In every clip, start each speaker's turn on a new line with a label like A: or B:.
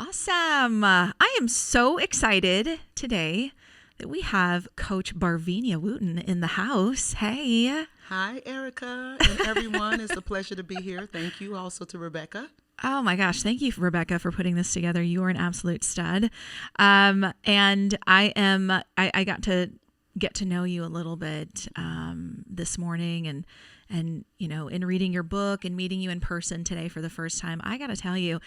A: Awesome. I am so excited today that we have Coach Barvenia Wooten in the house. Hey.
B: Hi, Erica and everyone. It's a pleasure to be here. Thank you also to Rebecca.
A: Oh my gosh. Thank you, Rebecca, for putting this together. You are an absolute stud. And I got to get to know you a little bit this morning and in reading your book and meeting you in person today for the first time. I got to tell you,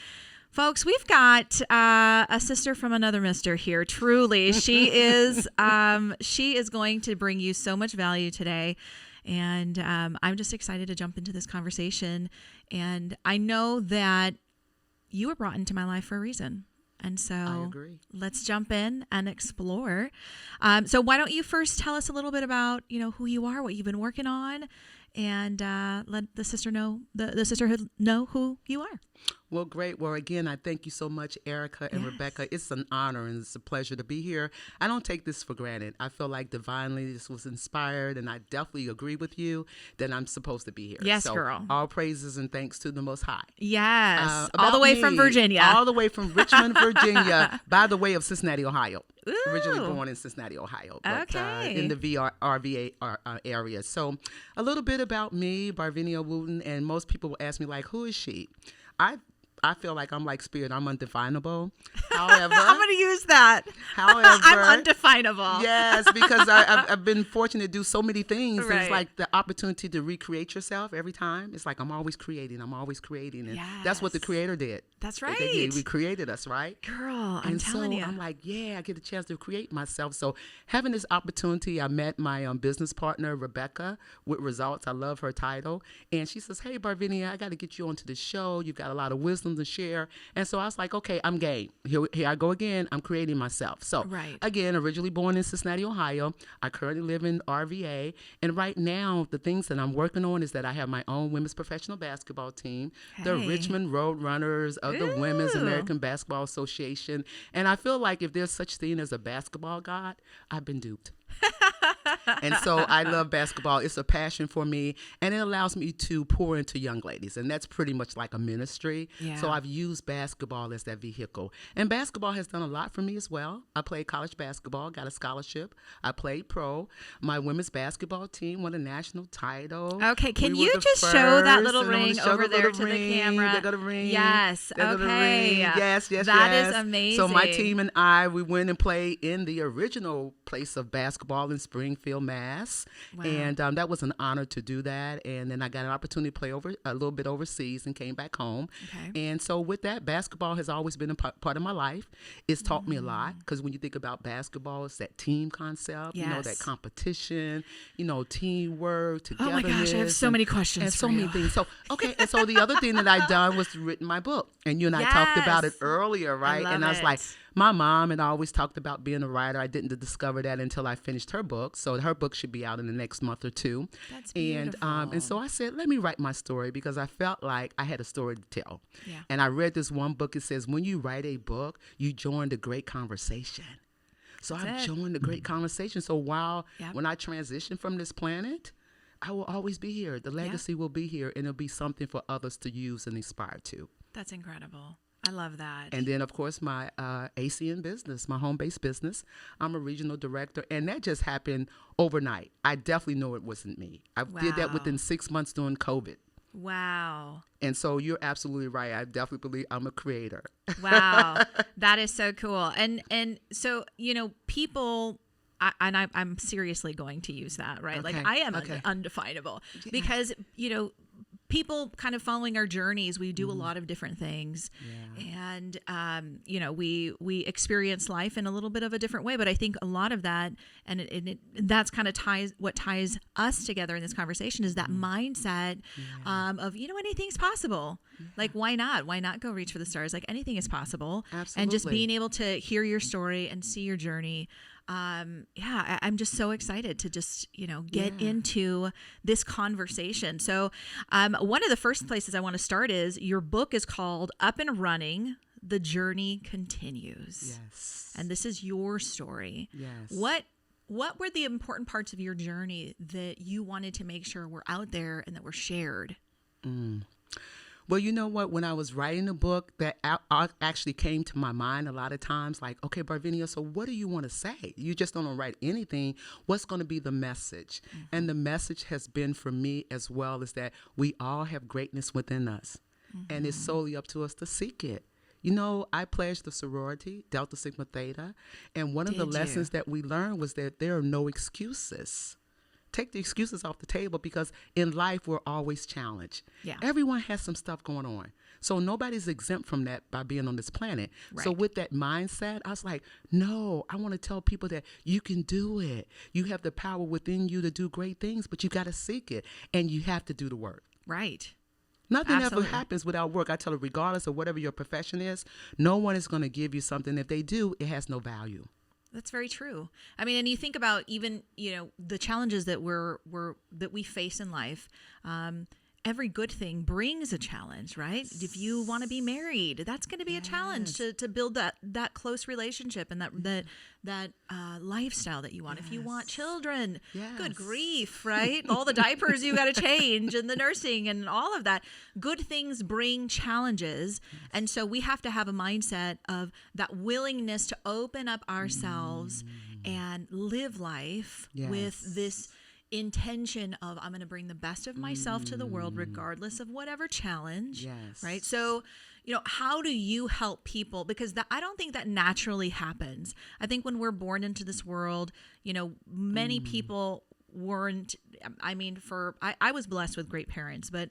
A: folks, we've got a sister from another mister here. Truly, she is going to bring you so much value today. And I'm just excited to jump into this conversation. And I know that you were brought into my life for a reason. And so
B: I agree. Let's
A: jump in and explore. So why don't you first tell us a little bit about, who you are, what you've been working on, and let the sistHERhood know who you are.
B: Well, great. Well, again, I thank you so much, Erica and Rebecca. It's an honor and it's a pleasure to be here. I don't take this for granted. I feel like divinely this was inspired, and I definitely agree with you that I'm supposed to be here.
A: Yes,
B: so,
A: girl.
B: All praises and thanks to the Most High.
A: Yes. All the way from Virginia.
B: All the way from Richmond, Virginia, by the way of Cincinnati, Ohio.
A: Ooh.
B: Originally born in Cincinnati, Ohio, but
A: okay.
B: In the RVA area. So a little bit about me, Barvenia Wooten, and most people will ask me, like, who is she? I feel like I'm like spirit. I'm undefinable. However,
A: I'm going to use that.
B: However,
A: I'm undefinable.
B: Yes, because I've been fortunate to do so many things.
A: Right.
B: It's like the opportunity to recreate yourself every time. It's like I'm always creating. And that's what the Creator did.
A: That's right.
B: He created us, right?
A: Girl, I'm telling you.
B: I'm like, I get a chance to create myself. So having this opportunity, I met my business partner, Rebecca, with Results. I love her title. And she says, hey, Barvenia, I got to get you onto the show. You've got a lot of wisdom to share. And so I was like, okay, I'm game. Here I go again. I'm creating myself. So again, originally born in Cincinnati, Ohio. I currently live in RVA. And right now, the things that I'm working on is that I have my own women's professional basketball team, the Richmond Road Runners of the Women's American Basketball Association. And I feel like if there's such thing as a basketball god, I've been duped. And so I love basketball. It's a passion for me, and it allows me to pour into young ladies, and that's pretty much like a ministry.
A: Yeah.
B: So I've used basketball as that vehicle, and basketball has done a lot for me as well. I played college basketball, got a scholarship. I played pro. My women's basketball team won a national title.
A: Okay, can you just show that little ring over there to the camera?
B: They got a ring.
A: Yes, okay.
B: Yes.
A: That is amazing.
B: So my team and we went and played in the original place of basketball in Springfield, Mass. Wow. And that was an honor to do that. And then I got an opportunity to play a little bit overseas and came back home. Okay. And so with that, basketball has always been a part of my life. It's taught me a lot, because when you think about basketball, it's that team concept, that competition, teamwork, togetherness.
A: Oh my gosh, I have so many questions
B: and so many things. So, okay. And so the other thing that I've done was written my book. And you and I talked about it earlier, right?
A: I
B: was like, my mom and I always talked about being a writer. I didn't discover that until I finished her book. So her book should be out in the next month or two.
A: That's beautiful.
B: And so I said, let me write my story, because I felt like I had a story to tell. Yeah. And I read this one book. It says, when you write a book, you join the great conversation. So I've joined the great conversation. So when I transition from this planet, I will always be here. The legacy will be here, and it'll be something for others to use and inspire to.
A: That's incredible. I love that.
B: And then, of course, my ACN business, my home-based business, I'm a regional director, and that just happened overnight. I definitely know it wasn't me. I did that within 6 months during COVID.
A: Wow.
B: And so you're absolutely right. I definitely believe I'm a creator.
A: Wow. That is so cool. And so, people... I'm seriously going to use that, right? Okay. Like I am undefinable because, people kind of following our journeys, we do a lot of different things and, we experience life in a little bit of a different way. But I think a lot of that, and that's kind of what ties us together in this conversation is that mindset of, anything's possible. Like, why not? Why not go reach for the stars? Like anything is possible.
B: Absolutely.
A: And just being able to hear your story and see your journey. I'm just so excited to just, get into this conversation. So, one of the first places I want to start is your book is called Up and Running, The Journey Continues.
B: Yes.
A: And this is your story.
B: Yes.
A: What were the important parts of your journey that you wanted to make sure were out there and that were shared?
B: Well, you know what? When I was writing the book, that actually came to my mind a lot of times. Like, okay, Barvenia, so what do you want to say? You just don't write anything. What's going to be the message? Mm-hmm. And the message has been for me as well is that we all have greatness within us. Mm-hmm. And it's solely up to us to seek it. You know, I pledged the sorority, Delta Sigma Theta, and one of the lessons that we learned was that there are no excuses. Take the excuses off the table, because in life we're always challenged. Yeah. Everyone has some stuff going on. So nobody's exempt from that by being on this planet. Right. So with that mindset, I was like, no, I want to tell people that you can do it. You have the power within you to do great things, but you got to seek it, and you have to do the work.
A: Right.
B: Nothing ever happens without work. I tell them, regardless of whatever your profession is, no one is going to give you something. If they do, it has no value.
A: That's very true. I mean, and you think about even, you know, the challenges that that we face in life. Every good thing brings a challenge, right? If you want to be married, that's going to be a challenge to build that close relationship and that lifestyle that you want. If you want children, good grief, right? All the diapers you got to change and the nursing and all of that. Good things bring challenges. And so we have to have a mindset of that willingness to open up ourselves and live life with this intention of, I'm going to bring the best of myself to the world, regardless of whatever challenge, right? So, you know, how do you help people? Because I don't think that naturally happens. I think when we're born into this world, you know, many people weren't, I mean, I was blessed with great parents, but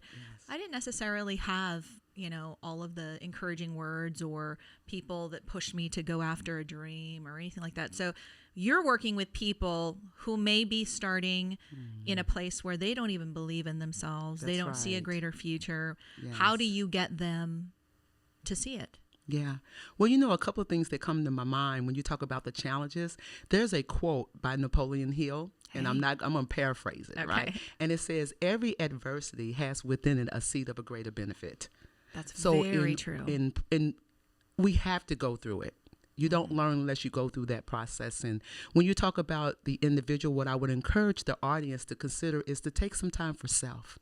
A: I didn't necessarily have, you know, all of the encouraging words or people that pushed me to go after a dream or anything like that. So you're working with people who may be starting in a place where they don't even believe in themselves. They don't see a greater future. Yes. How do you get them to see it?
B: Yeah. Well, you know, a couple of things that come to my mind when you talk about the challenges. There's a quote by Napoleon Hill, and I'm going to paraphrase it, right? And it says, every adversity has within it a seed of a greater benefit.
A: That's very true.
B: And we have to go through it. You don't learn unless you go through that process. And when you talk about the individual, what I would encourage the audience to consider is to take some time for self.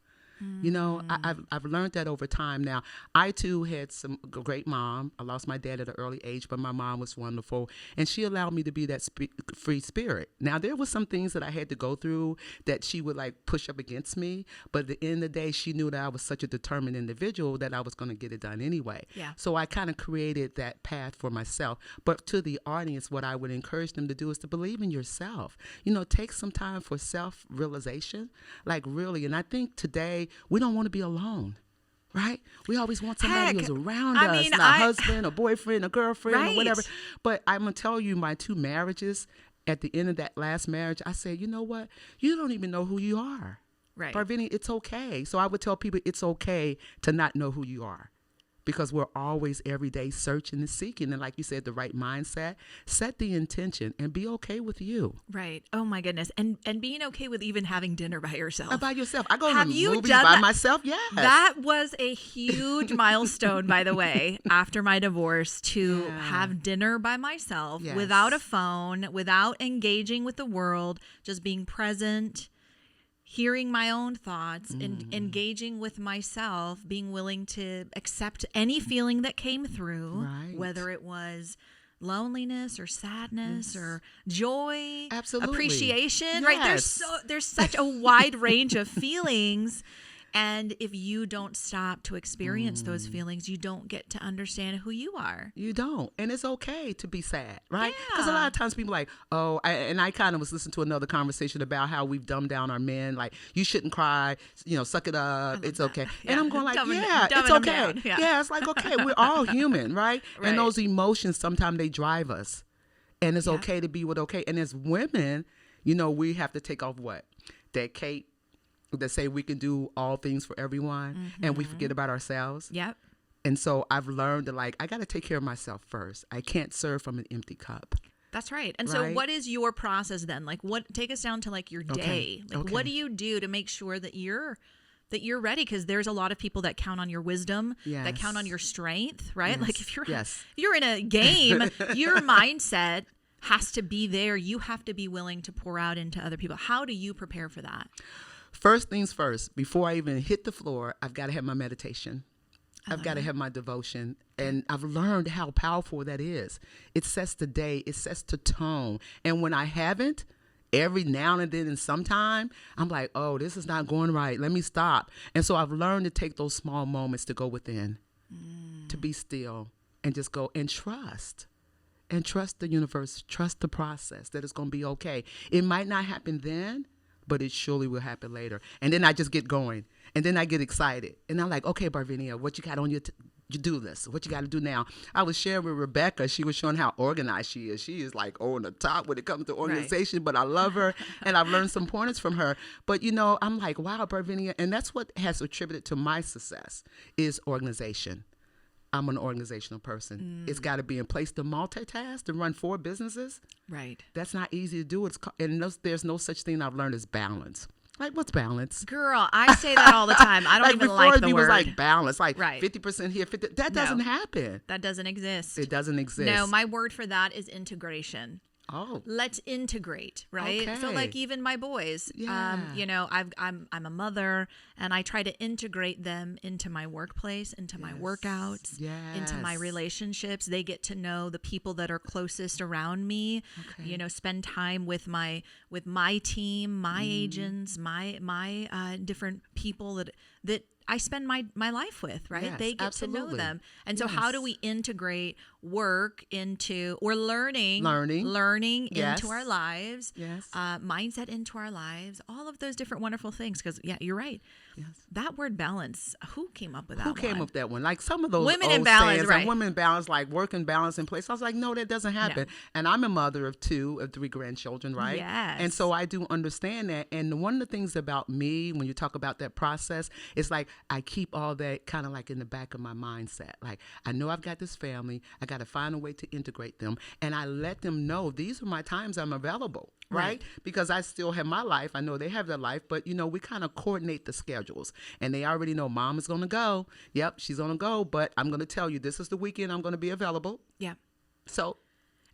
B: You know, I've learned that over time now. I, too, had a great mom. I lost my dad at an early age, but my mom was wonderful. And she allowed me to be that free spirit. Now, there were some things that I had to go through that she would, like, push up against me. But at the end of the day, she knew that I was such a determined individual that I was going to get it done anyway. Yeah. So I kind of created that path for myself. But to the audience, what I would encourage them to do is to believe in yourself. You know, take some time for self-realization, like really. And I think today, we don't want to be alone, right? We always want somebody who's around us, a husband, a boyfriend, a girlfriend, or whatever. But I'm going to tell you, my 2 marriages, at the end of that last marriage, I said, you know what? You don't even know who you are. Right. Barvenia, it's okay. So I would tell people it's okay to not know who you are. Because we're always every day searching and seeking. And like you said, the right mindset, set the intention and be okay with you.
A: Right. Oh my goodness. And being okay with even having dinner by yourself.
B: By yourself. I go to movies by myself. Yes.
A: That was a huge milestone, by the way, after my divorce, to have dinner by myself without a phone, without engaging with the world, just being present, hearing my own thoughts and engaging with myself, being willing to accept any feeling that came through, whether it was loneliness or sadness or joy, appreciation, right? There's such a wide range of feelings. And if you don't stop to experience those feelings, you don't get to understand who you are.
B: You don't. And it's okay to be sad, right? Because a lot of times people are like, I kind of was listening to another conversation about how we've dumbed down our men. Like, you shouldn't cry, you know, suck it up. It's okay. Yeah. And I'm going like, it's okay. Yeah, it's like, okay, we're all human, right? And those emotions, sometimes they drive us. And it's okay to be with okay. And as women, you know, we have to take off what? That cape that say we can do all things for everyone and we forget about ourselves. Yep. And so I've learned that, like, I got to take care of myself first. I can't serve from an empty cup.
A: That's right. And so what is your process then? Like, take us down to like your day. Like, what do you do to make sure that you're ready? Because there's a lot of people that count on your wisdom, that count on your strength, right? Yes. Like if you're in a game, your mindset has to be there. You have to be willing to pour out into other people. How do you prepare for that?
B: First things first, before I even hit the floor, I've got to have my meditation. I've got to have my devotion. And I've learned how powerful that is. It sets the day. It sets the tone. And when I haven't, every now and then and sometime, I'm like, oh, this is not going right. Let me stop. And so I've learned to take those small moments to go within, to be still and just go and trust. And trust the universe, trust the process, that it's going to be okay. It might not happen then, but it surely will happen later. And then I just get going. And then I get excited. And I'm like, okay, Barvenia, what you got on your do list? What you got to do now? I was sharing with Rebecca. She was showing how organized she is. She is like on the top when it comes to organization, right. But I love her. And I've learned some pointers from her. But, you know, I'm like, wow, Barvenia. And that's what has attributed to my success is organization. I'm an organizational person. It's got to be in place to multitask, to run 4 businesses.
A: Right. That's
B: not easy to do. And there's no such thing I've learned as balance. Like, what's balance?
A: Girl, I say that all the time. I don't even like the word.
B: Before, it was like balance, like
A: right.
B: 50% here, 50%. That doesn't happen.
A: That doesn't exist.
B: It doesn't exist.
A: No, my word for that is integration.
B: Oh,
A: let's integrate, right?
B: Okay.
A: So like even my boys, you know, I'm a mother, and I try to integrate them into my workplace, into my workouts, into my relationships. They get to know the people that are closest around me. You know, spend time with my team, my agents, my different people that I spend my life with, right? They get to know them. And so how do we integrate work into, or learning into our lives, mindset into our lives, all of those different wonderful things. Because, you're right. That word balance, who came up with that one?
B: Who came up with that one? Like some of those
A: women
B: old
A: in balance,
B: sayings,
A: right.
B: Like women in balance, like work and balance in place. I was like, no, that doesn't happen. No. And I'm a mother of 3 grandchildren, right?
A: Yes.
B: And so I do understand that. And one of the things about me, when you talk about that process, it's like I keep all that kind of like in the back of my mindset. Like, I know I've got this family. I got to find a way to integrate them. And I let them know these are my times I'm available, right? Because I still have my life. I know they have their life, but, you know, we kind of coordinate the schedules. And they already know mom is going to go. Yep, she's going to go. But I'm going to tell you, this is the weekend I'm going to be available.
A: Yeah.
B: So.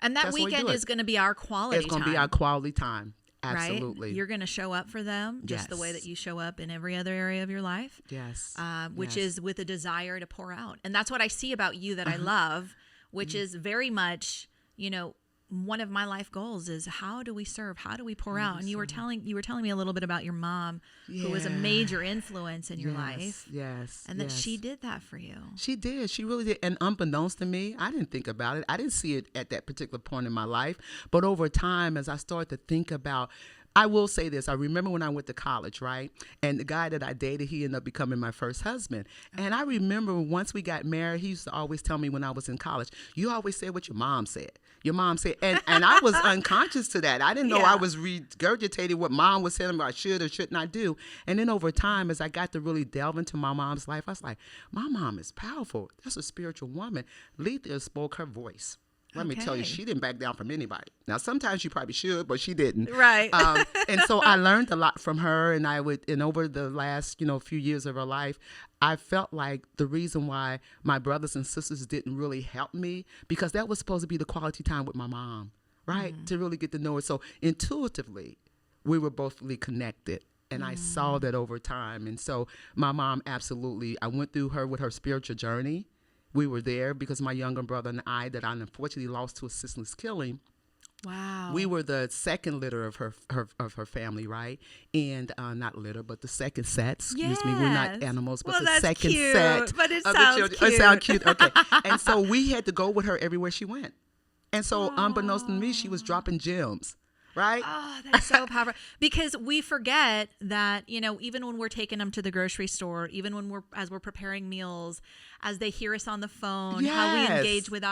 A: And that weekend is going to be our quality time.
B: It's going to be our quality time. Absolutely.
A: Right? You're going to show up for them just the way that you show up in every other area of your life.
B: Yes.
A: Which is with a desire to pour out. And that's what I see about you that I love, which is very much, you know, one of my life goals is how do we serve? How do we pour out? And you were telling me a little bit about your mom, who was a major influence in your life.
B: Yes.
A: And that she did that for you.
B: She did. She really did. And unbeknownst to me, I didn't think about it. I didn't see it at that particular point in my life. But over time, as I started to think about, I will say this. I remember when I went to college, right? And the guy that I dated, he ended up becoming my first husband. And I remember once we got married, he used to always tell me when I was in college, you always said what your mom said. Your mom said, and I was unconscious to that. I didn't know I was regurgitating what mom was saying about should or should not do. And then over time, as I got to really delve into my mom's life, I was like, my mom is powerful. That's a spiritual woman. Letha spoke her voice. Let me tell you, she didn't back down from anybody. Now, sometimes she probably should, but she didn't.
A: Right.
B: And so I learned a lot from her, and over the last, few years of her life, I felt like the reason why my brothers and sisters didn't really help me, because that was supposed to be the quality time with my mom, right? To really get to know her. So intuitively, we were both really connected. And I saw that over time. And so my mom, absolutely, I went through her with her spiritual journey. We were there because my younger brother and I, that I unfortunately lost to a senseless killing.
A: Wow.
B: We were the second litter of her family, right? And not litter, but the second set. Excuse me, we're not animals, but the second set.
A: But it sounds cute.
B: It sounds cute. Okay. And so we had to go with her everywhere she went. And so unbeknownst to me, she was dropping gems. Right?
A: Oh, that's so powerful. Because we forget that, even when we're taking them to the grocery store, even when as we're preparing meals, as they hear us on the phone, how we engage with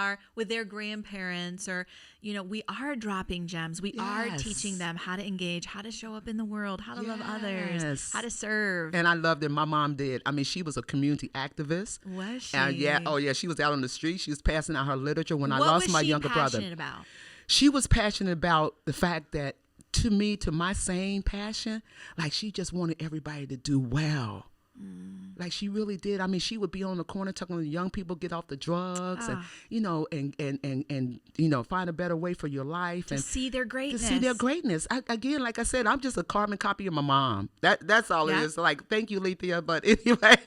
A: their grandparents, or, we are dropping gems. We are teaching them how to engage, how to show up in the world, how to love others, how to serve.
B: And I loved it. My mom did. I mean, she was a community activist.
A: Was she?
B: She was out on the street. She was passing out her literature when I lost my younger brother.
A: What was she passionate about?
B: She was passionate about the fact that, to my sane passion, like she just wanted everybody to do well. Like she really did. I mean, she would be on the corner talking to young people, get off the drugs, and find a better way for your life
A: to
B: and
A: see their greatness.
B: To see their greatness. Again, like I said, I'm just a carbon copy of my mom. That's all it is. Like, thank you, Lethea. But anyway,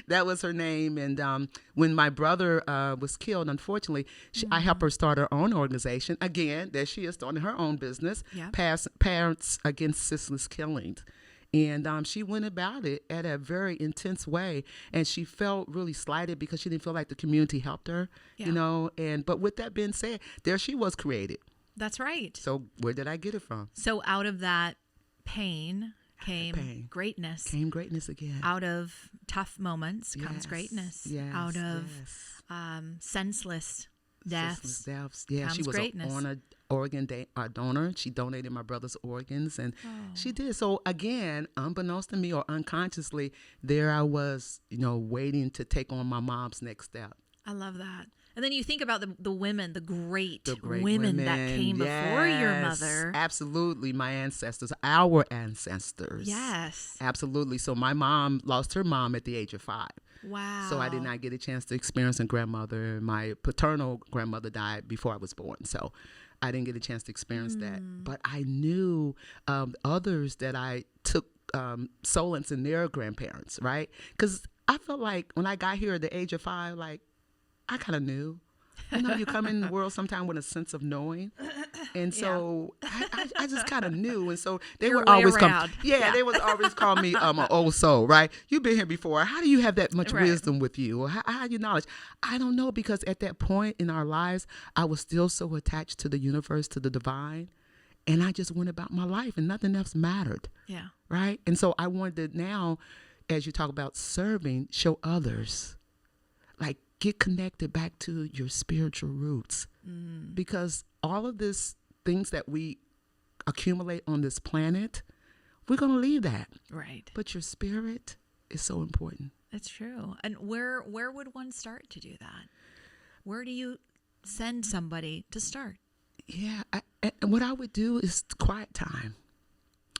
B: that was her name. And when my brother was killed, unfortunately, I helped her start her own organization. Again, there she is starting her own business. Yeah. Parents Against Senseless Killings. And she went about it at a very intense way, and she felt really slighted because she didn't feel like the community helped her, but with that being said, there she was created.
A: That's right.
B: So where did I get it from?
A: So out of that pain came greatness.
B: Came greatness again.
A: Out of tough moments comes greatness.
B: Yes,
A: out of senseless deaths.
B: Yeah,
A: comes
B: she was
A: greatness.
B: an organ donor. She donated my brother's organs, and she did. So again, unbeknownst to me or unconsciously, there I was, waiting to take on my mom's next step.
A: I love that. And then you think about the women, the great women that came before your mother.
B: Absolutely. My ancestors, our ancestors.
A: Yes.
B: Absolutely. So my mom lost her mom at the age of 5.
A: Wow.
B: So I did not get a chance to experience a grandmother. My paternal grandmother died before I was born. So I didn't get a chance to experience that. But I knew others that I took solace in their grandparents, right? Because I felt like when I got here at the age of 5, like, I kind of knew. You come in the world sometime with a sense of knowing. And so I just kind of knew. And so they would always come. Yeah, they would always call me an old soul, right? You've been here before. How do you have that much wisdom with you? Or how you knowledge? I don't know, because at that point in our lives, I was still so attached to the universe, to the divine. And I just went about my life and nothing else mattered.
A: Yeah.
B: Right? And so I wanted to now, as you talk about serving, show others. Like, get connected back to your spiritual roots, because all of these things that we accumulate on this planet, we're going to leave that.
A: Right.
B: But your spirit is so important.
A: That's true. And where would one start to do that? Where do you send somebody to start?
B: Yeah. And what I would do is quiet time.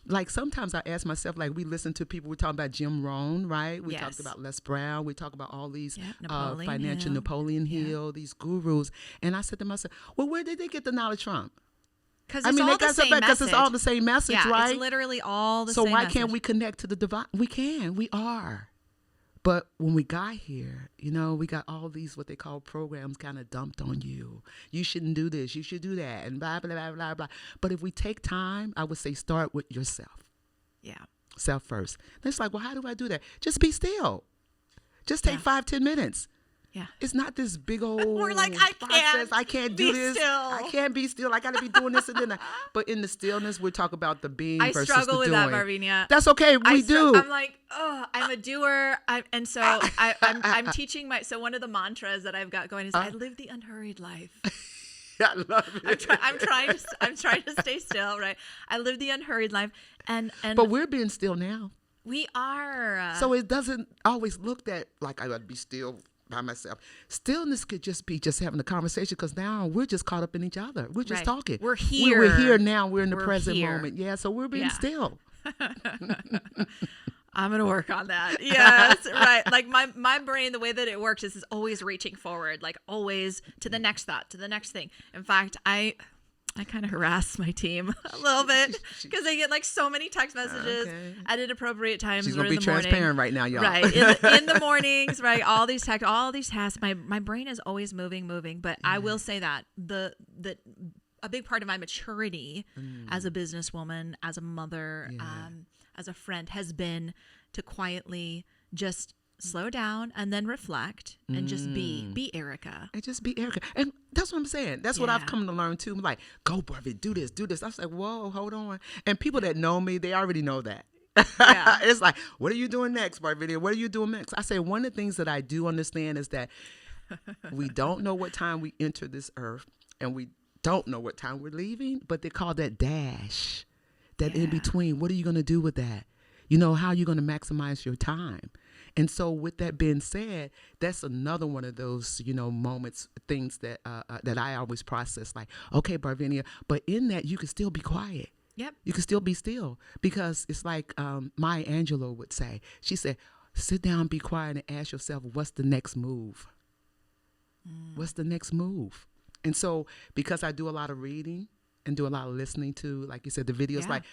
B: Like sometimes I ask myself, like we listen to people, we're talking about Jim Rohn, right? We talked about Les Brown. We talk about all these Napoleon Hill, these gurus. And I said to myself, well, where did they get the knowledge from?
A: Because it's all the same message,
B: right?
A: It's literally all the
B: same
A: same
B: message. So why
A: message.
B: can't we connect to the divine? We can. We are. But when we got here, we got all these what they call programs kind of dumped on you. You shouldn't do this. You should do that. And blah, blah, blah, blah, blah. But if we take time, I would say start with yourself.
A: Yeah.
B: Self first. And it's like, well, how do I do that? Just be still. Just take 5-10 minutes.
A: Yeah.
B: It's not this big old
A: We're like,
B: I can't do this.
A: Still.
B: I can't be still. I got to be doing this and then that. But in the stillness, we talk about the being versus the doing. I struggle with that,
A: Barvenia.
B: That's okay. We do.
A: I'm like, I'm a doer. I'm teaching so one of the mantras that I've got going is I live the unhurried life.
B: I love it.
A: I'm trying to stay still, right? I live the unhurried life.
B: But we're being still now.
A: We are.
B: So it doesn't always look that like I got to be still by myself. Stillness could just be just having a conversation, because now we're just caught up in each other. We're just talking.
A: We're here.
B: We're here now. We're in the present moment. Yeah, so we're being still.
A: I'm going to work on that. Yes, right. Like my brain, the way that it works is always reaching forward, like always to the next thought, to the next thing. In fact, I kind of harass my team a little bit because they get like so many text messages at inappropriate times.
B: She's going to be transparent right now, y'all.
A: Right. In the mornings, right. All these tasks, my brain is always moving. But I will say that a big part of my maturity as a businesswoman, as a mother, as a friend has been to quietly just slow down and then reflect and just be Erica.
B: And just be Erica. And that's what I'm saying. That's what I've come to learn too. I'm like, go, Barbie, do this. I was like, whoa, hold on. And people that know me, they already know that. Yeah. It's like, what are you doing next, Barvenia? What are you doing next? I say one of the things that I do understand is that we don't know what time we enter this earth, and we don't know what time we're leaving, but they call that dash, that in between. What are you going to do with that? How are you going to maximize your time? And so with that being said, that's another one of those, moments, things that I always process, like, okay, Barvenia, but in that you can still be quiet.
A: Yep.
B: You can still be still, because it's like Maya Angelou would say. She said, sit down, be quiet, and ask yourself, what's the next move? What's the next move? And so because I do a lot of reading and do a lot of listening to, like you said, the videos, like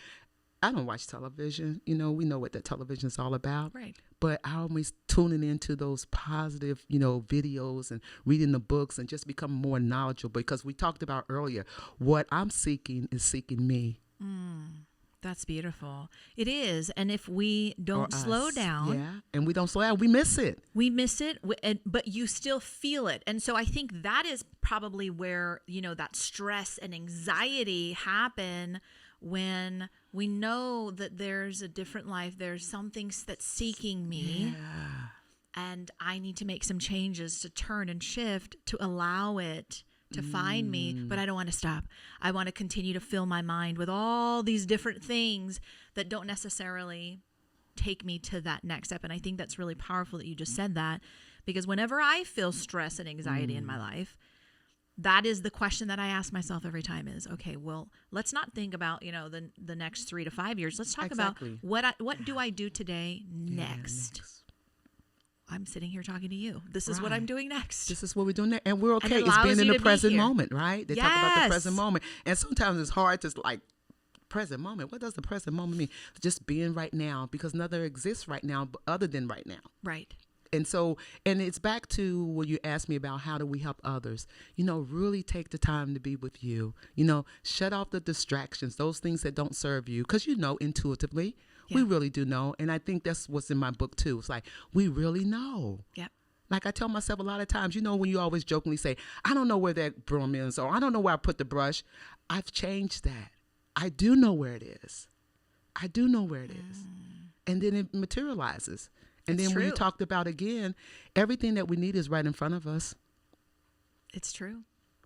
B: I don't watch television. You know, we know what that television is all about.
A: Right.
B: But I always tuning into those positive, you know, videos and reading the books and just become more knowledgeable, because we talked about earlier, what I'm seeking is seeking me.
A: That's beautiful. It is. And if we don't slow down,
B: and we don't slow down, we miss it.
A: We miss it, but you still feel it. And so I think that is probably where, you know, that stress and anxiety happen when we know that there's a different life. There's something that's seeking me. And I need to make some changes to turn and shift to allow it to find me, but I don't want to stop. I want to continue to fill my mind with all these different things that don't necessarily take me to that next step. And I think that's really powerful that you just said that, because whenever I feel stress and anxiety in my life, that is the question that I ask myself every time is, okay, well, let's not think about, you know, the next 3 to 5 years. Let's talk about what do I do today next? I'm sitting here talking to you. This is what I'm doing next.
B: This is what we're doing next. And we're okay. It's being in the present moment, right? They talk about the present moment. And sometimes it's hard to like, present moment. What does the present moment mean? Just being right now, because nothing exists right now other than right now.
A: Right.
B: And so, and it's back to what you asked me about, how do we help others? You know, really take the time to be with you. You know, shut off the distractions, those things that don't serve you. Because you know, intuitively, we really do know. And I think that's what's in my book too. It's like, we really know.
A: Yep.
B: Like I tell myself a lot of times, you know, when you always jokingly say, I don't know where that broom is, or I don't know where I put the brush. I've changed that. I do know where it is. I do know where it is. And then it materializes. And then when you talked about, again, everything that we need is right in front of us.
A: It's true.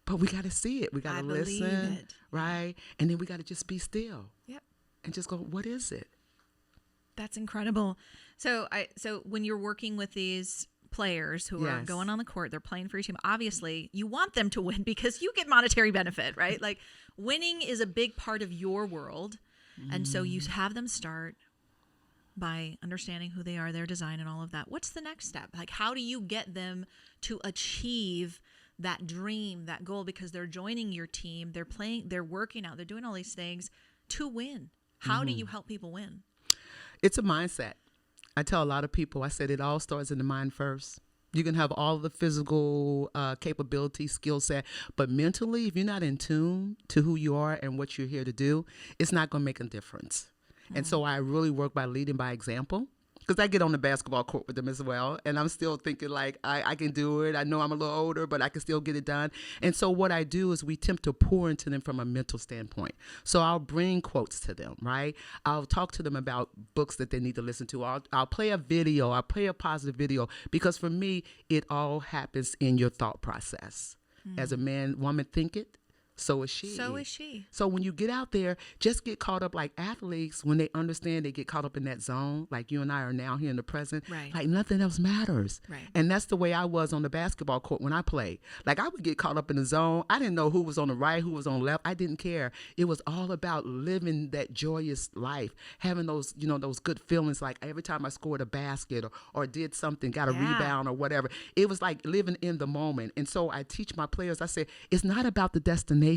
B: But we got to see it. We got to listen, right? And then we got to just be still.
A: Yep.
B: And just go, what is it?
A: That's incredible. So when you're working with these players who are going on the court, they're playing for your team. Obviously, you want them to win because you get monetary benefit, right? Like winning is a big part of your world. And so you have them start by understanding who they are, their design and all of that. What's the next step? Like, how do you get them to achieve that dream, that goal? Because they're joining your team, they're playing, they're working out, they're doing all these things to win. How do you help people win?
B: It's a mindset. I tell a lot of people, I said it all starts in the mind first. You can have all the physical capability, skill set, but mentally, if you're not in tune to who you are and what you're here to do, it's not going to make a difference. And so I really work by leading by example, because I get on the basketball court with them as well. And I'm still thinking like, I can do it. I know I'm a little older, but I can still get it done. And so what I do is we attempt to pour into them from a mental standpoint. So I'll bring quotes to them, right? I'll talk to them about books that they need to listen to. I'll play a video. I'll play a positive video, because for me, it all happens in your thought process. As a man, woman think it, so is she.
A: So is she.
B: So when you get out there, just get caught up like athletes, when they understand, they get caught up in that zone, like you and I are now here in the present.
A: Right.
B: Like nothing else matters.
A: Right.
B: And that's the way I was on the basketball court when I played. Like I would get caught up in the zone. I didn't know who was on the right, who was on the left. I didn't care. It was all about living that joyous life, having those, you know, those good feelings. Like every time I scored a basket or did something, got a rebound or whatever, it was like living in the moment. And so I teach my players, I say, it's not about the destination.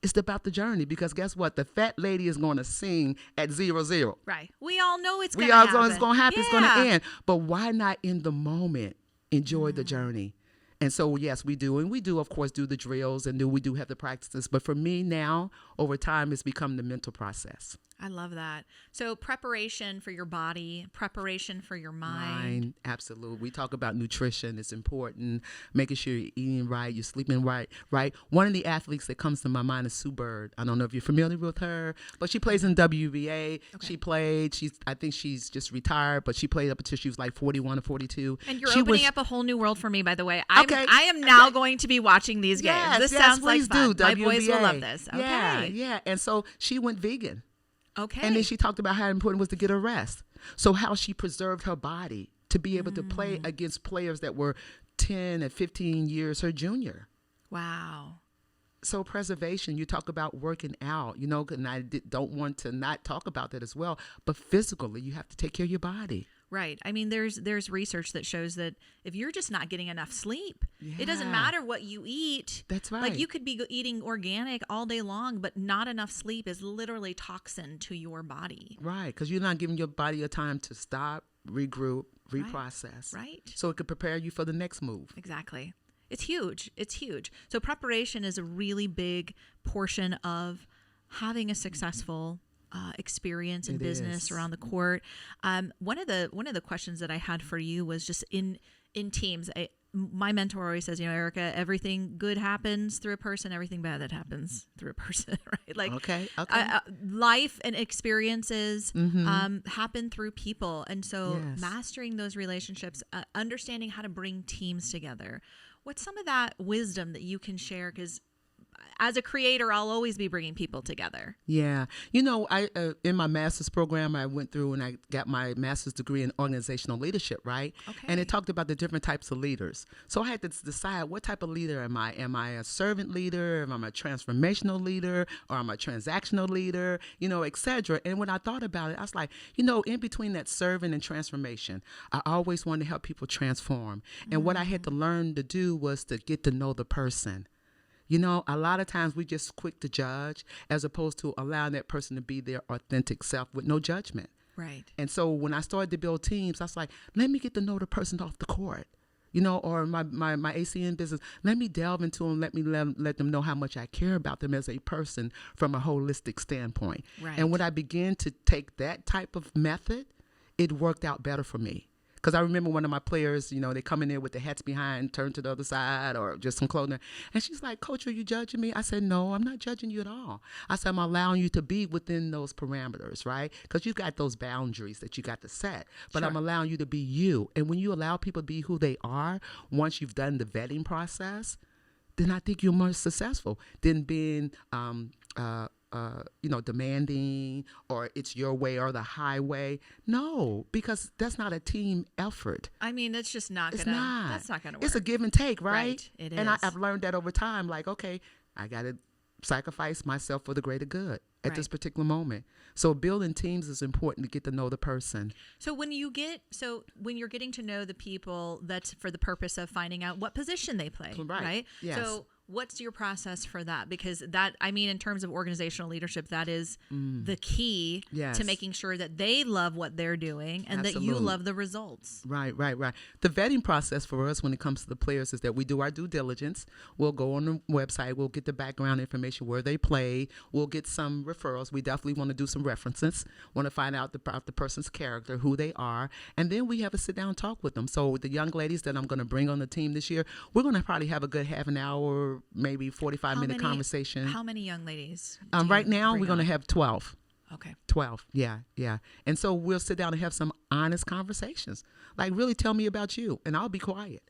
B: It's about the journey, because guess what? The fat lady is going to sing at 0-0.
A: Right. We all know it's going to happen.
B: It's going to happen. It's going to end. But why not in the moment enjoy the journey? And so, yes, we do. And we do, of course, do the drills, and we do have the practices. But for me now, over time, it's become the mental process.
A: I love that. So preparation for your body, preparation for your mind.
B: Absolutely. We talk about nutrition. It's important. Making sure you're eating right, you're sleeping right. One of the athletes that comes to my mind is Sue Bird. I don't know if you're familiar with her, but she plays in WNBA. Okay. She played. I think she's just retired, but she played up until she was like 41 or 42.
A: And you're opening up a whole new world for me, by the way. I am now going to be watching these games. This sounds like fun. My boys will love this. Okay.
B: Yeah. And so she went vegan.
A: Okay.
B: And then she talked about how important it was to get a rest. So how she preserved her body to be able to play against players that were 10 and 15 years her junior.
A: Wow.
B: So preservation, you talk about working out, and I don't want to not talk about that as well. But physically, you have to take care of your body.
A: Right. I mean, there's research that shows that if you're just not getting enough sleep, it doesn't
B: Yeah.
A: matter what you eat.
B: That's right.
A: Like you could be eating organic all day long, but not enough sleep is literally toxin to your body.
B: Right, because you're not giving your body a time to stop, regroup, reprocess.
A: Right.
B: So it could prepare you for the next move.
A: Exactly. It's huge. It's huge. So preparation is a really big portion of having a successful experience in
B: It
A: business
B: is.
A: around the court. One of the questions that I had for you was just in teams. My mentor always says, Erica, everything good happens through a person, everything bad that happens through a person, right? Like,
B: Okay.
A: life and experiences happen through people, and so
B: Yes.
A: mastering those relationships, understanding how to bring teams together. What's some of that wisdom that you can share? Because as a creator, I'll always be bringing people together.
B: Yeah. I in my master's program, I went through and I got my master's degree in organizational leadership, right?
A: Okay.
B: And it talked about the different types of leaders. So I had to decide, what type of leader am I? Am I a servant leader? Am I a transformational leader? Or am I a transactional leader? Et cetera. And when I thought about it, I was like, in between that servant and transformation, I always wanted to help people transform. And what I had to learn to do was to get to know the person. A lot of times we just quick to judge as opposed to allowing that person to be their authentic self with no judgment.
A: Right.
B: And so when I started to build teams, I was like, let me get to know the person off the court, or my ACN business. Let me delve into them. Let them know how much I care about them as a person from a holistic standpoint.
A: Right.
B: And when I began to take that type of method, it worked out better for me. Because I remember one of my players, they come in there with the hats behind, turn to the other side, or just some clothing. And she's like, Coach, are you judging me? I said, no, I'm not judging you at all. I said, I'm allowing you to be within those parameters, right? Because you got those boundaries that you got to set. But
A: Sure.
B: I'm allowing you to be you. And when you allow people to be who they are, once you've done the vetting process, then I think you're more successful than being demanding, or it's your way or the highway. No, because that's not a team effort.
A: I mean, it's just not
B: It's
A: gonna.
B: not.
A: That's not gonna work.
B: It's a give and take, right?
A: Right, it
B: And
A: is.
B: I've learned that over time. Like, okay, I got to sacrifice myself for the greater good at this
A: Right.
B: particular moment. So building teams is important to get to know the person.
A: So when you're getting to know the people, that's for the purpose of finding out what position they play, right?
B: Yes.
A: So what's your process for that? Because in terms of organizational leadership, that is the key
B: Yes.
A: to making sure that they love what they're doing and that you
B: Absolutely.
A: love the results.
B: Right. The vetting process for us when it comes to the players is that we do our due diligence. We'll go on the website. We'll get the background information, where they play. We'll get some referrals. We definitely want to do some references, want to find out about the person's character, who they are. And then we have a sit-down talk with them. So the young ladies that I'm going to bring on the team this year, we're going to probably have a good half an hour, maybe 45-minute conversation.
A: How many young ladies?
B: Right now, we're going to have 12.
A: Okay.
B: 12. Yeah. And so we'll sit down and have some honest conversations. Like, really tell me about you, and I'll be quiet.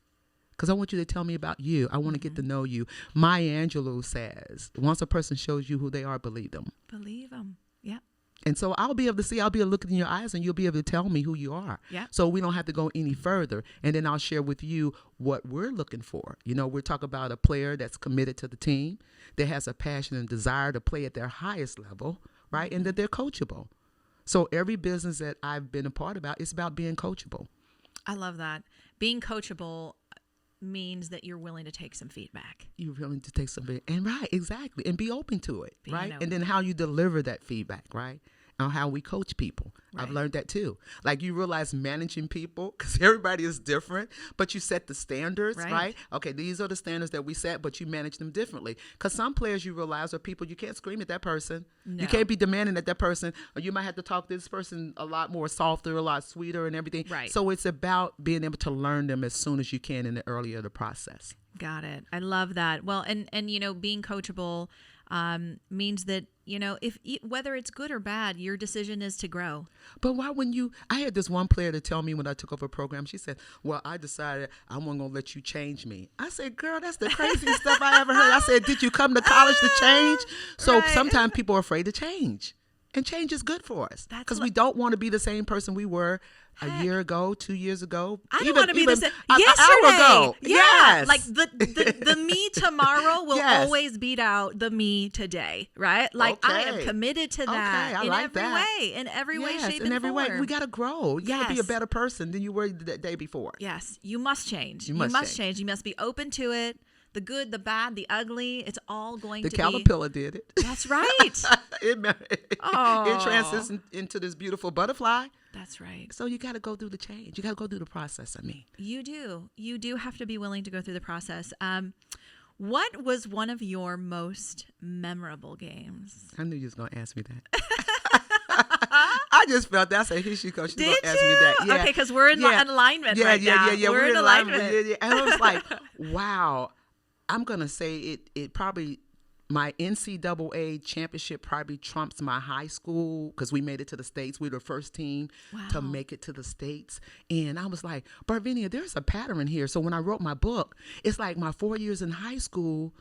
B: Because I want you to tell me about you. I want to get to know you. Maya Angelou says, once a person shows you who they are, believe them.
A: Believe them. Yeah.
B: And so I'll be able to look in your eyes, and you'll be able to tell me who you are.
A: Yeah.
B: So we don't have to go any further. And then I'll share with you what we're looking for. We're talking about a player that's committed to the team, that has a passion and desire to play at their highest level, right? And that they're coachable. So every business that I've been a part about, it's about being coachable.
A: I love that. Being coachable means that you're willing to take some feedback.
B: You're willing to take something, and right, exactly, and be open to it,
A: Being
B: right?
A: open.
B: And then how you deliver that feedback, right? On how we coach people.
A: Right.
B: I've learned that too. Like, you realize managing people, because everybody is different, but you set the standards, right? Okay, these are the standards that we set, but you manage them differently. Because some players, you realize, are people, you can't scream at that person.
A: No.
B: You can't be demanding at that person, or you might have to talk to this person a lot more softer, a lot sweeter and everything.
A: Right.
B: So it's about being able to learn them as soon as you can in the earlier of the process.
A: Got it. I love that. Well, and being coachable means that, if whether it's good or bad, your decision is to grow.
B: But why wouldn't you? I had this one player to tell me when I took over a program, she said, well, I decided I wasn't going to let you change me. I said, girl, that's the craziest stuff I ever heard. I said, did you come to college to change? So
A: Right.
B: sometimes people are afraid to change. And change is good for us
A: That's
B: because
A: what-
B: we don't want to be the same person we were a year ago, 2 years ago.
A: I don't want to be the same.
B: An
A: Yesterday,
B: hour ago.
A: yeah,
B: Yes.
A: like the me tomorrow will
B: Yes.
A: always beat out the me today, right? Like I am
B: Okay.
A: committed to that
B: I
A: in
B: like
A: every
B: that.
A: way, in every way,
B: Yes,
A: shape,
B: in
A: and
B: every
A: form.
B: way. We got to grow. You got to be a
A: Yes.
B: better person than you were the day before.
A: Yes, you must change. You
B: must
A: must
B: change.
A: change. You must be open to it. The good, the bad, the ugly. It's all going
B: The
A: to
B: caterpillar did it.
A: be. That's right.
B: It transitions into this beautiful butterfly.
A: That's right.
B: So you got to go through the change. You got to go through the process. I mean,
A: You do. You do have to be willing to go through the process. What was one of your most memorable games?
B: I knew you was going to ask me that. I just felt that. I said, here she goes. She's going
A: Did
B: to ask me that.
A: you? Okay, because we're in alignment right now. We're in alignment.
B: Yeah. And I was like, wow. I'm going to say it probably, my NCAA championship probably trumps my high school because we made it to the States. We were the first team to make it to the States. And I was like, Barvenia, there's a pattern here. So when I wrote my book, it's like my 4 years in high school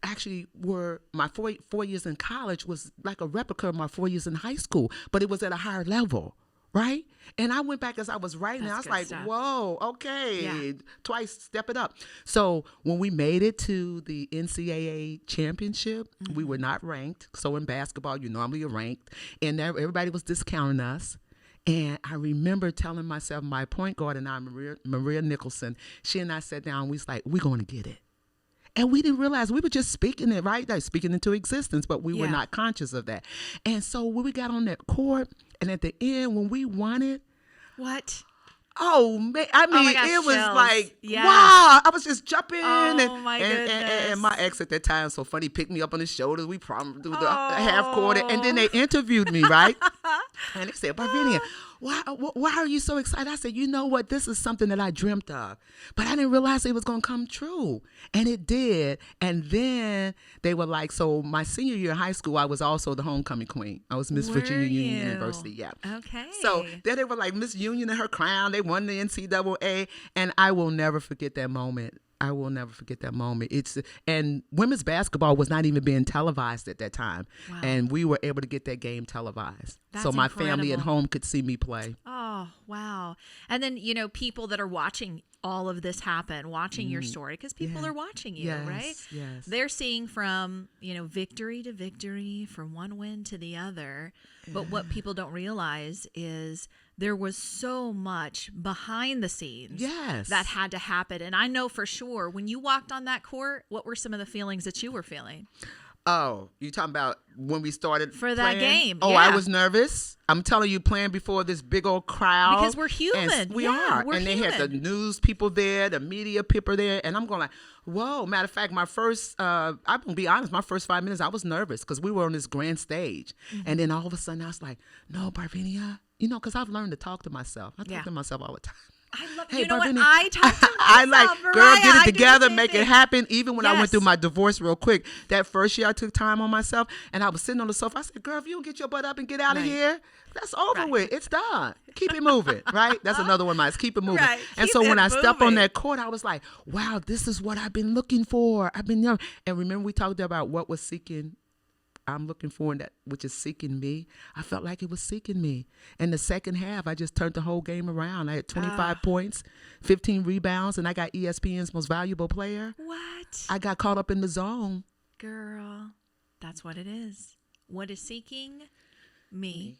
B: actually were my 4 years in college was like a replica of my 4 years in high school, but it was at a higher level. Right? And I went back as I was writing, and I was like,
A: stuff.
B: whoa, okay,
A: Yeah.
B: twice, step it up. So when we made it to the NCAA championship, we were not ranked. So in basketball, you normally are ranked, and everybody was discounting us. And I remember telling myself, my point guard and I, Maria Nicholson, she and I sat down, we was like, we're going to get it. And we didn't realize we were just speaking it, right? Like speaking into existence, but we were not conscious of that. And so when we got on that court, and at the end, when we won it,
A: What?
B: oh man! I mean,
A: my gosh,
B: it was
A: chills.
B: like,
A: Yeah.
B: wow! I was just jumping,
A: my
B: and
A: goodness.
B: my ex at that time, so funny, picked me up on his shoulders. We promised to do the half quarter, and then they interviewed me, right? And they said, Barvenia, why are you so excited? I said, you know what? This is something that I dreamt of, but I didn't realize it was going to come true. And it did. And then they were like, so my senior year in high school, I was also the homecoming queen. I was Miss Virginia Union University. Yeah.
A: Okay.
B: So then they were like Miss Union in her crown. They won the NCAA. And I will never forget that moment. I will never forget that moment. And women's basketball was not even being televised at that time.
A: Wow.
B: And we were able to get that game televised.
A: That's
B: so my family at
A: incredible.
B: home could see me play.
A: Oh, wow. And then, people that are watching all of this happen, watching your story, because people are watching you, right?
B: Yes.
A: They're seeing from, victory to victory, from one win to the other. But what people don't realize is there was so much behind the scenes that had to happen. And I know for sure when you walked on that court, what were some of the feelings that you were feeling?
B: Oh, you talking about when we started
A: For that
B: playing?
A: game,
B: Oh,
A: yeah.
B: I was nervous. I'm telling you, playing before this big old crowd.
A: Because we're human.
B: And we
A: Yeah,
B: are.
A: we're
B: and they had the
A: human.
B: news people there, the media people there. And I'm going like, whoa. Matter of fact, my first, I'm going to be honest, my first 5 minutes, I was nervous because we were on this grand stage.
A: Mm-hmm.
B: And then all of a sudden I was like, no, Barvenia. Because I've learned to talk to myself. I talk
A: Yeah.
B: to myself all the time.
A: I love,
B: Hey,
A: you know what?
B: Barvenia,
A: I talk to myself,
B: I like, girl,
A: Mariah,
B: get
A: I
B: it
A: do the
B: together,
A: same
B: make
A: thing.
B: it happen. Even when I went
A: Yes.
B: through my divorce real quick, that first year I took time on myself and I was sitting on the sofa. I said, girl, if you don't get your butt up and get out of
A: Right.
B: here, that's over
A: Right.
B: with. It's done. Keep it moving, right? That's another one of mine. Keep it moving.
A: Right.
B: And
A: Keep
B: so when
A: it
B: I stepped on
A: moving.
B: that court, I was like, wow, this is what I've been looking for. I've been young. And remember we talked about what was seeking I'm looking for, and that which is seeking me. I felt like it was seeking me. And the second half, I just turned the whole game around. I had 25 points, 15 rebounds, and I got ESPN's most valuable player.
A: What?
B: I got caught up in the zone.
A: Girl, that's what it is. What is seeking me?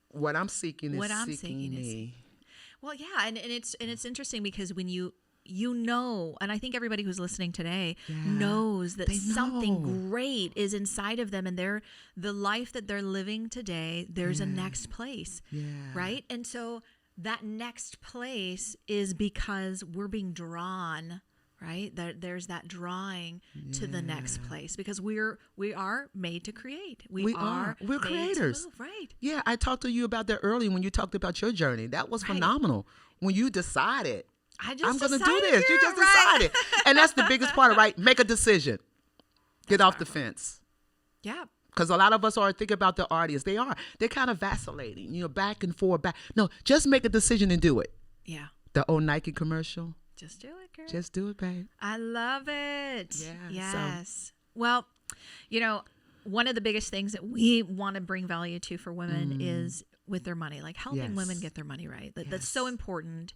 B: What I'm seeking is
A: What I'm
B: seeking
A: seeking is-
B: me.
A: Well, yeah, and it's interesting because when you know, and I think everybody who's listening today knows that
B: They
A: something
B: know.
A: great is inside of them, and the life that they're living today, there's a next place, right? And so that next place is because we're being drawn, right? There's that drawing to the next place because we are made to create.
B: We are. We're
A: made to
B: creators.
A: move, right?
B: Yeah, I talked to you about that earlier when you talked about your journey. That was phenomenal. When you decided,
A: I just
B: I'm going to do
A: decided,
B: this. You
A: yeah,
B: just
A: right.
B: decided. And that's the biggest part, right? Make a decision. Get off the fence.
A: Yeah.
B: Because a lot of us are thinking about the audience. They're kind of vacillating, back and forth. No, just make a decision and do it.
A: Yeah.
B: The old Nike commercial.
A: Just do it, girl.
B: Just do it, babe.
A: I love it.
B: Yeah,
A: Yes. Well, one of the biggest things that we want to bring value to for women is with their money, like helping women get their money right. That's so important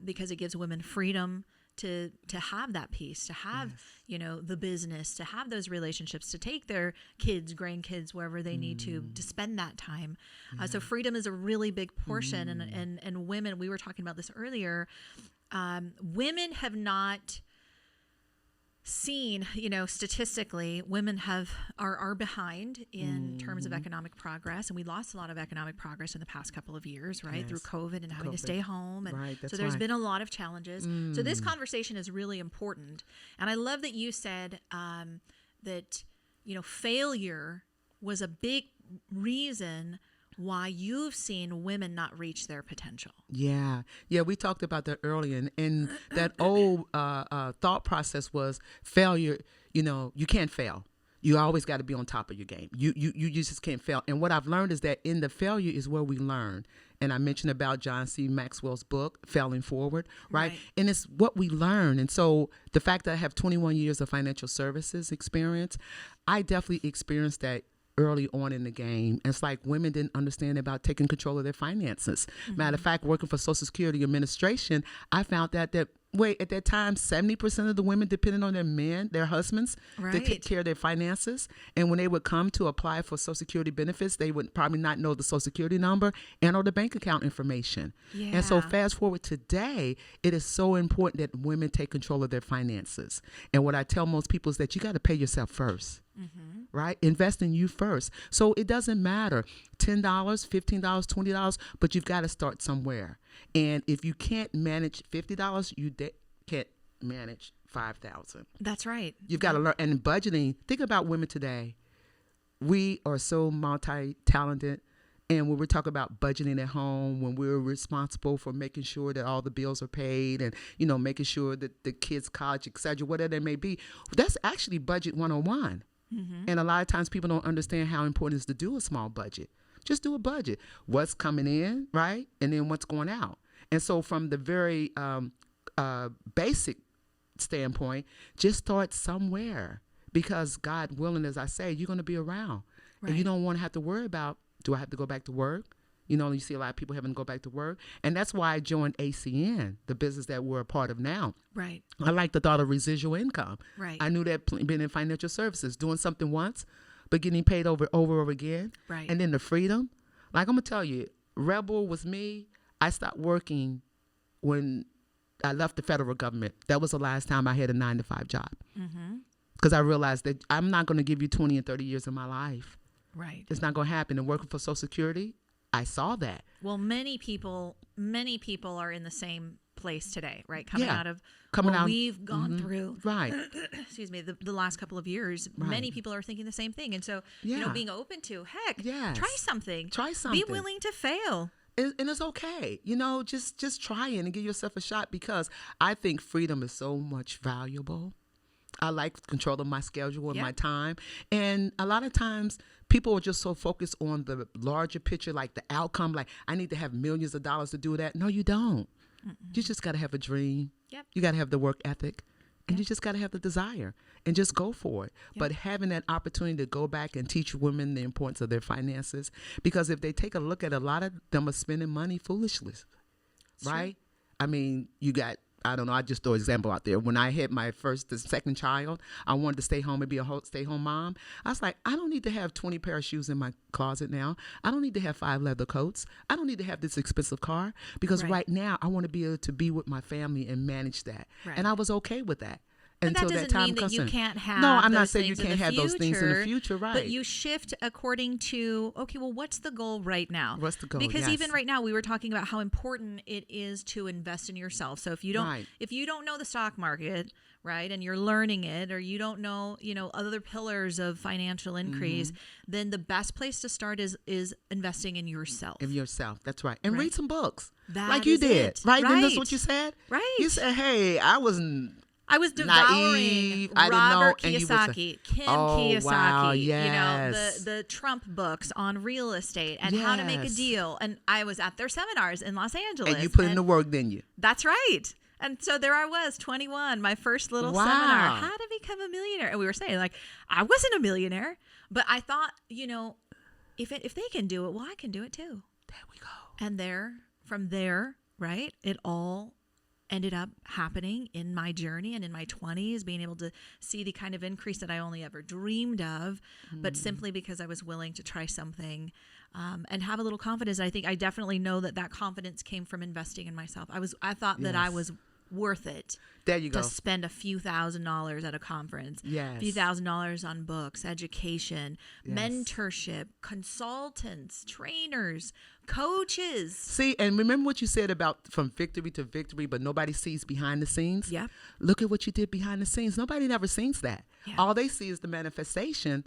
A: because it gives women freedom to have that peace, to have, the business, to have those relationships, to take their kids, grandkids, wherever they need to spend that time. So freedom is a really big portion. And women, we were talking about this earlier, women have not seen, statistically, women are behind in terms of economic progress, and we lost a lot of economic progress in the past couple of years, right? Through COVID and having to stay home, and so there's been a lot of challenges. So this conversation is really important, and I love that you said that failure was a big reason why you've seen women not reach their potential.
B: Yeah, we talked about that earlier, and that old thought process was failure. You can't fail. You always got to be on top of your game. You just can't fail. And what I've learned is that in the failure is where we learn. And I mentioned about John C. Maxwell's book, Failing Forward, right? And it's what we learn. And so the fact that I have 21 years of financial services experience, I definitely experienced that early on in the game. It's like women didn't understand about taking control of their finances. Matter of fact, working for Social Security Administration, I found that at that time, 70% of the women depended on their men, their husbands, to take care of their finances. And when they would come to apply for Social Security benefits, they would probably not know the Social Security number and or the bank account information. And so fast forward today, it is so important that women take control of their finances. And what I tell most people is that you got to pay yourself first. Right? Invest in you first. So it doesn't matter, $10, $15, $20, but you've got to start somewhere. And if you can't manage $50, you can't manage $5,000.
A: That's right.
B: You've got to learn. And budgeting, think about women today. We are so multi-talented. And when we talk about budgeting at home, when we're responsible for making sure that all the bills are paid and, making sure that the kids' college, et cetera, whatever it may be, that's actually budget 101. And a lot of times people don't understand how important it is to do a small budget. Just do a budget. What's coming in, right? And then what's going out. And so from the very basic standpoint, just start somewhere. Because God willing, as I say, you're going to be around. And you don't want to have to worry about, do I have to go back to work? You see a lot of people having to go back to work. And that's why I joined ACN, the business that we're a part of now.
A: Right.
B: I like the thought of residual income.
A: Right.
B: I knew that being in financial services, doing something once, but getting paid over again. Right. And then the freedom. Like I'm going to tell you, Rebel was me. I stopped working when I left the federal government. That was the last time I had a 9-to-5 job. Because I realized that I'm not going to give you 20 and 30 years of my life.
A: Right.
B: It's not going to happen. And working for Social Security, I saw that.
A: Well, many people are in the same place today, right? Coming out we've gone through,
B: right?
A: excuse me, the last couple of years. Many people are thinking the same thing, and so being open to try something, be willing to fail.
B: And it's okay, just try it and give yourself a shot, because I think freedom is so much valuable. I like control of my schedule and my time. And a lot of times people are just so focused on the larger picture, like the outcome, like I need to have millions of dollars to do that. No, you don't. You just got to have a dream. You got to have the work ethic, and you just got to have the desire and just go for it. But having that opportunity to go back and teach women the importance of their finances, because if they take a look at, a lot of them are spending money foolishly, right? I mean, you got, I don't know, I just throw an example out there. When I had my second child, I wanted to stay home and be a stay-home mom. I was like, I don't need to have 20 pair of shoes in my closet now. I don't need to have 5 leather coats. I don't need to have this expensive car, because right now I want to be able to be with my family and manage that. And I was okay with that.
A: And that doesn't mean that you can't have.
B: No, I'm not saying you can't have those things in the future, right?
A: But you shift according to, okay, well, what's the goal right now?
B: What's the goal?
A: Because even right now, we were talking about how important it is to invest in yourself. So if you don't know the stock market, right, and you're learning it, or you don't know, other pillars of financial increase, then the best place to start is investing in yourself.
B: In yourself, that's right. And read some books,
A: that
B: like you did,
A: it.
B: right? Then that's what you said,
A: right?
B: You said, "Hey, I was
A: devouring Robert Kiyosaki, Kim Kiyosaki,
B: wow, yes.
A: the Trump books on real estate and how to make a deal. And I was at their seminars in Los Angeles.
B: And you put in the work, didn't you?
A: That's right. And so there I was, 21, my first little
B: Wow.
A: seminar, how to become a millionaire. And we were saying, like, I wasn't a millionaire, but I thought, if they can do it, well, I can do it too.
B: There we go.
A: And from there, right, it all ended up happening in my journey and in my 20s, being able to see the kind of increase that I only ever dreamed of, but simply because I was willing to try something and have a little confidence. I think I definitely know that confidence came from investing in myself. I thought that I was worth it.
B: There you go.
A: To spend a few $1,000s at a conference,
B: Yes.
A: a few $1,000s on books, education,
B: Yes.
A: mentorship, consultants, trainers, coaches.
B: See, and remember what you said about from victory to victory, but nobody sees behind the scenes?
A: Yep.
B: Look at what you did behind the scenes. Nobody never sees that.
A: Yeah.
B: All they see is the manifestation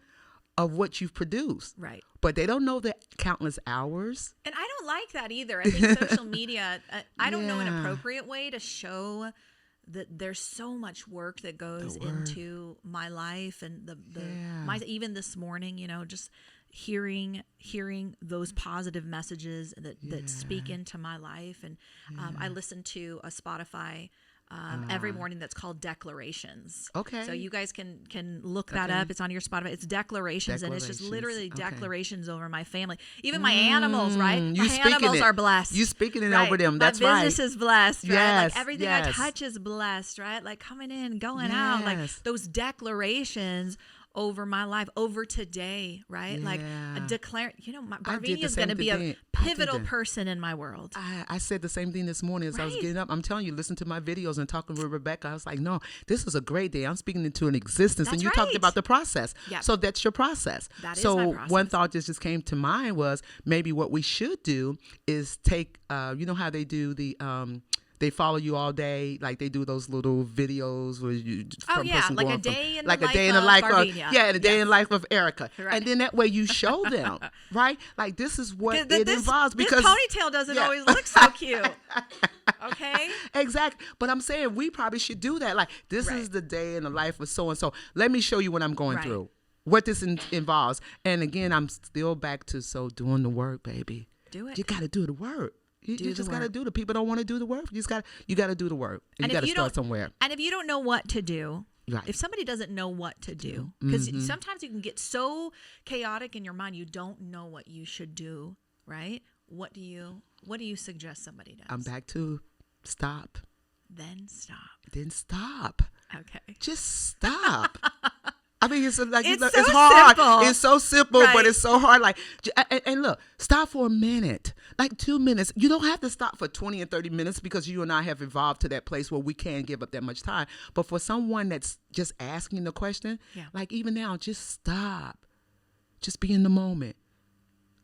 B: of what you've produced.
A: Right.
B: But they don't know the countless hours.
A: And I don't like that either. I think social media, I don't know an
B: Yeah.
A: appropriate way to show that there's so much work that goes into my life and even this morning, just hearing those positive messages that speak into my life. And I listen to a Spotify every morning that's called Declarations.
B: Okay.
A: So you guys can look that up. It's on your Spotify. It's Declarations, and it's just literally declarations over my family. Even my animals, right?
B: You
A: My animals are blessed.
B: You speaking it
A: right?
B: over them. That's
A: my
B: right.
A: business is blessed, right?
B: Yes,
A: Like everything I touch is blessed, right? Like coming in, going out, like
B: Yes.
A: those declarations over my life, over today, right? Like a declare, Barvenia is going to be a pivotal person in my world.
B: I said the same thing this morning as I was getting up. I'm telling you, listen to my videos and talking with Rebecca. I was like, no, this is a great day. I'm speaking into an existence.
A: That's
B: and you
A: right.
B: talked about the process.
A: Yep.
B: So that's your process.
A: That is
B: so
A: my process.
B: one thought just came to mind was maybe what we should do is take, you know how they do the, they follow you all day, like they do those little videos where you
A: like a day in the life of Barvenia.
B: A day in the life of Erica,
A: Right.
B: and then that way you show them, right? Like this is what it involves because
A: this ponytail doesn't always look so cute. Okay.
B: Exactly. But I'm saying we probably should do that. Like this is the day in the life of so and so. Let me show you what I'm going through, what this involves. And again, I'm still back to doing the work, baby.
A: Do it.
B: You got to do the work. You just got to do the. People don't want to do the work. You got to do the work. And you got to start somewhere.
A: And if you don't know what to do,
B: Right.
A: if somebody doesn't know what to do, because sometimes you can get so chaotic in your mind, you don't know what you should do, right? What do you suggest somebody does?
B: I'm back to stop.
A: Then stop.
B: Then stop.
A: Okay.
B: Just stop. I mean, it's like
A: It's
B: it's
A: so
B: hard.
A: simple.
B: It's so simple,
A: Right.
B: but it's so hard. Like, and look, stop for a minute, like 2 minutes. You don't have to stop for 20 and 30 minutes because you and I have evolved to that place where we can't give up that much time. But for someone that's just asking the question, like even now, just stop. Just be in the moment.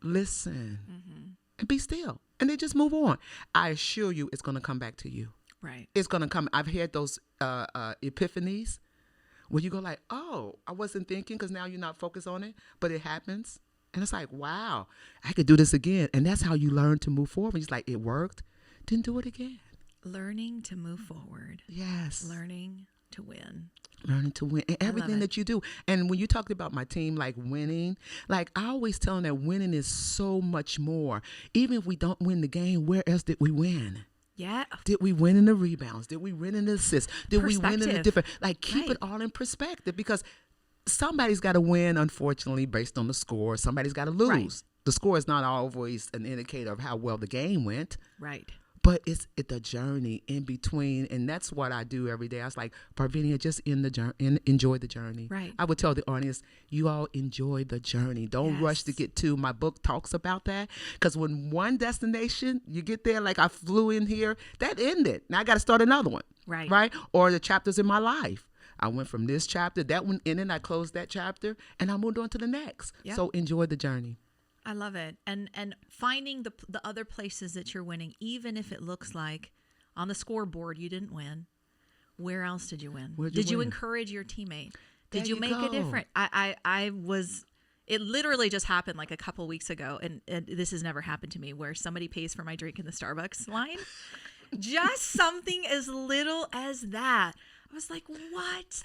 B: Listen and be still, and then just move on. I assure you, it's going to come back to you.
A: Right.
B: It's going to come. I've had those epiphanies. Where you go like, oh, I wasn't thinking because now you're not focused on it, but it happens. And it's like, wow, I could do this again. And that's how you learn to move forward. It's like, it worked, then do it again.
A: Learning to move forward.
B: Yes.
A: Learning to win.
B: Learning to win in everything that you do. And when you talked about my team, like winning, like I always tell them that winning is so much more. Even if we don't win the game, where else did we win?
A: Yeah.
B: Did we win in the rebounds? Did we win in the assists? Did we win in the different? Like keep it all in perspective because somebody's got to win, unfortunately, based on the score. Somebody's got to lose.
A: Right.
B: The score is not always an indicator of how well the game went.
A: Right.
B: But it's the journey in between, and that's what I do every day. I was like, Barvenia, just enjoy the journey.
A: Right.
B: I would tell the audience, you all enjoy the journey. Don't rush to get to. My book talks about that because when one destination, you get there, like I flew in here, that ended. Now I got to start another one.
A: Right.
B: Right? Or the chapters in my life. I went from this chapter, that one ended, I closed that chapter, and I moved on to the next.
A: Yep.
B: So enjoy the journey.
A: I love it. And finding the other places that you're winning, even if it looks like on the scoreboard you didn't win, where else did you win? Did you encourage your teammate? Did you make a difference? It literally just happened like a couple weeks ago, and this has never happened to me, where somebody pays for my drink in the Starbucks line. Just something as little as that. I was like, what?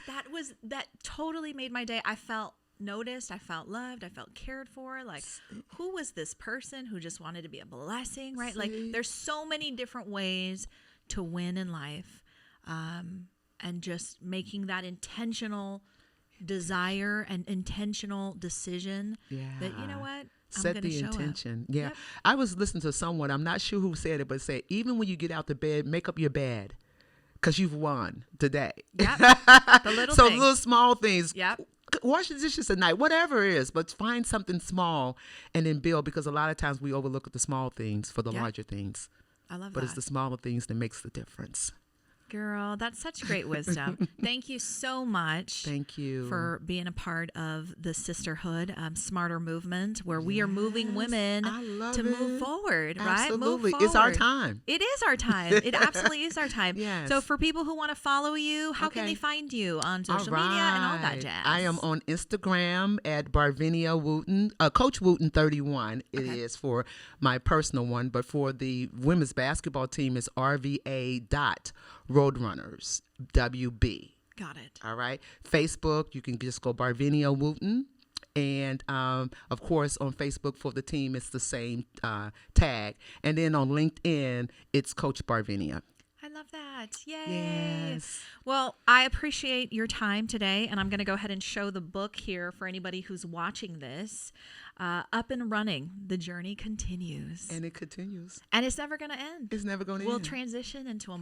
A: That totally made my day. I felt noticed, I felt loved, I felt cared for. Like, who was this person who just wanted to be a blessing, right? Like, there's so many different ways to win in life. and just making that intentional desire and intentional decision that, you know what,
B: set
A: I'm
B: the
A: show
B: intention.
A: up.
B: Yeah.
A: Yep.
B: I was listening to someone, I'm not sure who said it, but said, even when you get out the bed, make up your bed because you've won today.
A: Yep. The little
B: so
A: things.
B: little small things.
A: Yep.
B: Wash the dishes at night, whatever it is, but find something small and then build, because a lot of times we overlook the small things for the larger things.
A: I love that.
B: But it's the smaller things that makes the difference.
A: Girl, that's such great wisdom. Thank you so much.
B: Thank you
A: for being a part of the sistHERhood SmartHER movement, where we are moving women to move forward, right?
B: Absolutely.
A: Move
B: It's our
A: forward.
B: time.
A: It is our time. It absolutely is our time.
B: Yes.
A: So for people who want to follow you, how can they find you on social media and all that jazz?
B: I am on Instagram at Barvenia Wooten, Coach Wooten 31. It is for my personal one, but for the women's basketball team, it's RVA.Roadrunners, WB.
A: Got it.
B: All right. Facebook, you can just go Barvenia Wooten. And, of course, on Facebook for the team, it's the same tag. And then on LinkedIn, it's Coach Barvenia.
A: I love that. Yay.
B: Yes.
A: Well, I appreciate your time today, and I'm going to go ahead and show the book here for anybody who's watching this. Up and Running. The journey continues.
B: And it continues.
A: And it's never going to end.
B: It's never going to end.
A: We'll transition into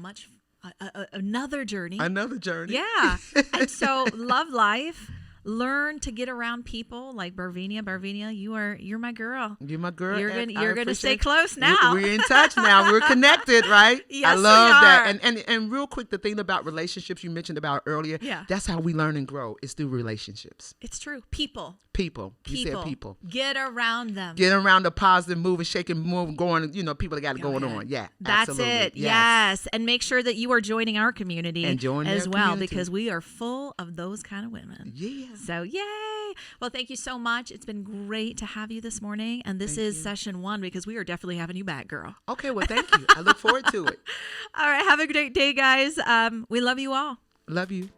A: another journey.
B: Another journey.
A: Yeah. And so love life. Learn to get around people like Barvenia. Barvenia, you're my girl.
B: You're my girl.
A: You're gonna stay close now.
B: We're in touch now. We're connected, right?
A: Yes,
B: I love
A: we are.
B: that. And real quick, the thing about relationships you mentioned about earlier.
A: Yeah.
B: That's how we learn and grow. It's through relationships.
A: It's true. People.
B: You said people.
A: Get around them.
B: Get around the positive, moving, shaking, moving, going. People that got it going
A: ahead.
B: on. Yeah.
A: That's
B: absolutely.
A: it. Yes. And make sure that you are joining our community
B: And join
A: as
B: their
A: well,
B: community.
A: because we are full of those kind of women.
B: Yeah.
A: So yay. Well, thank you so much. It's been great to have you this morning. And this is session 1, because we are definitely having you back, girl.
B: Okay. Well, thank you. I look forward to it.
A: All right. Have a great day, guys. We love you all.
B: Love you.